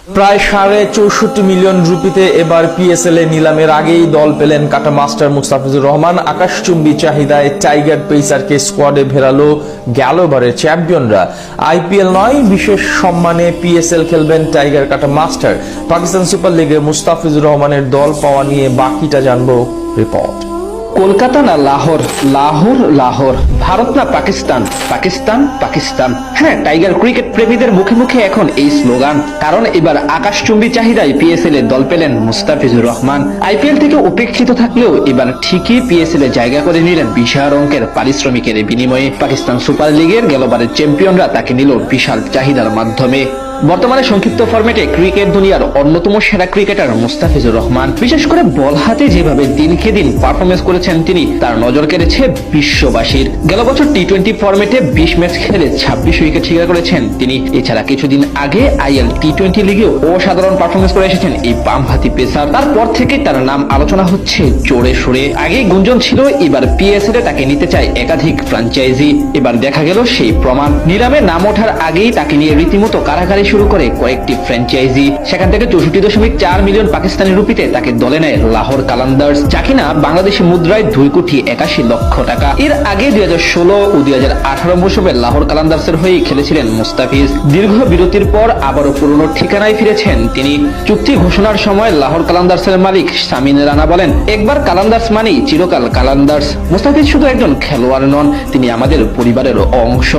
প্রায় 64.5 মিলিয়ন রুপিতে এবার পিএসএল এ নিলামের আগেই দল পেলেন কাটা মাস্টার মুস্তাফিজুর রহমান। আকাশচুম্বী চাহিদায় টাইগার পেসারকে স্কোয়াডে ভেড়ালো গেলবারের চ্যাম্পিয়নরা। আইপিএল নয়, বিশেষ সম্মানে পিএসএল খেলবেন টাইগার কাটা মাস্টার। পাকিস্তান সুপার লিগে মুস্তাফিজুর রহমানের দল পাওয়া নিয়ে বাকিটা জানবো রিপোর্ট। কলকাতা না লাহোর, লাহোর লাহোর, ভারত না পাকিস্তান, পাকিস্তান পাকিস্তান। হ্যাঁ, টাইগার ক্রিকেট প্রেমীদের মুখে মুখে এখন এই স্লোগান, কারণ এবার আকাশচুম্বী চাহিদায় পিএসএল এ দল পেলেন মুস্তাফিজুর রহমান। আইপিএল থেকে উপেক্ষিত থাকলেও এবার ঠিকই পিএসএল এ জায়গা করে নিলেন বিশাল অঙ্কের পারিশ্রমিকের বিনিময়ে। পাকিস্তান সুপার লিগের গেলবারের চ্যাম্পিয়নরা তাকে নিল বিশাল চাহিদার মাধ্যমে। বর্তমানে সংক্ষিপ্ত ফরম্যাটে ক্রিকেট দুনিয়ার অন্যতম সেরা ক্রিকেটার মুস্তাফিজুর রহমান, বিশেষ করে বল হাতে যেভাবে দিনকে দিন পারফরমেন্স করেছেন তিনি, তার নজর কেড়েছে বিশ্ববাসীর। গেল বছর টি-20 ফরম্যাটে 20 ম্যাচ খেলে 26 উইকেট শিকার করেছেন তিনি। এছাড়া কিছুদিন আগে আইএল টি-20 লিগেও অসাধারণ পারফরমেন্স করে এসেছেন এই বামহাতি পেসার। তারপর থেকে তার নাম আলোচনা হচ্ছে জোরে সোরে। আগে গুঞ্জন ছিল এবার পিএসএল এ তাকে নিতে চায় একাধিক ফ্র্যাঞ্চাইজি, এবার দেখা গেল সেই প্রমাণ। নিলামে নাম ওঠার আগেই তাকে নিয়ে রীতিমতো কারাকারি শুরু করে কয়েকটি ফ্র্যাঞ্চাইজি। সেখান থেকে 64.4 মিলিয়ন পাকিস্তানি রুপিতে তাকে দলে নেয় লাহোর কালান্দার্স, যা কিনা বাংলাদেশি মুদ্রায় 2.81 লক্ষ টাকা। এর আগে 2016 ও 2018 মৌসুমে লাহোর কালান্দার্সের হয়ে খেলেছিলেন মুস্তাফিজ। দীর্ঘ বিরতির পর আবারও পুরনো ঠিকানায় ফিরেছেন তিনি। চুক্তি ঘোষণার সময় লাহোর কালান্দার্সের মালিক সামিন রানা বলেন, একবার কালান্দার্স মানেই চিরকাল কালান্দার্স। মুস্তাফিজ শুধু একজন খেলোয়াড় নন, তিনি আমাদের পরিবারের অংশ।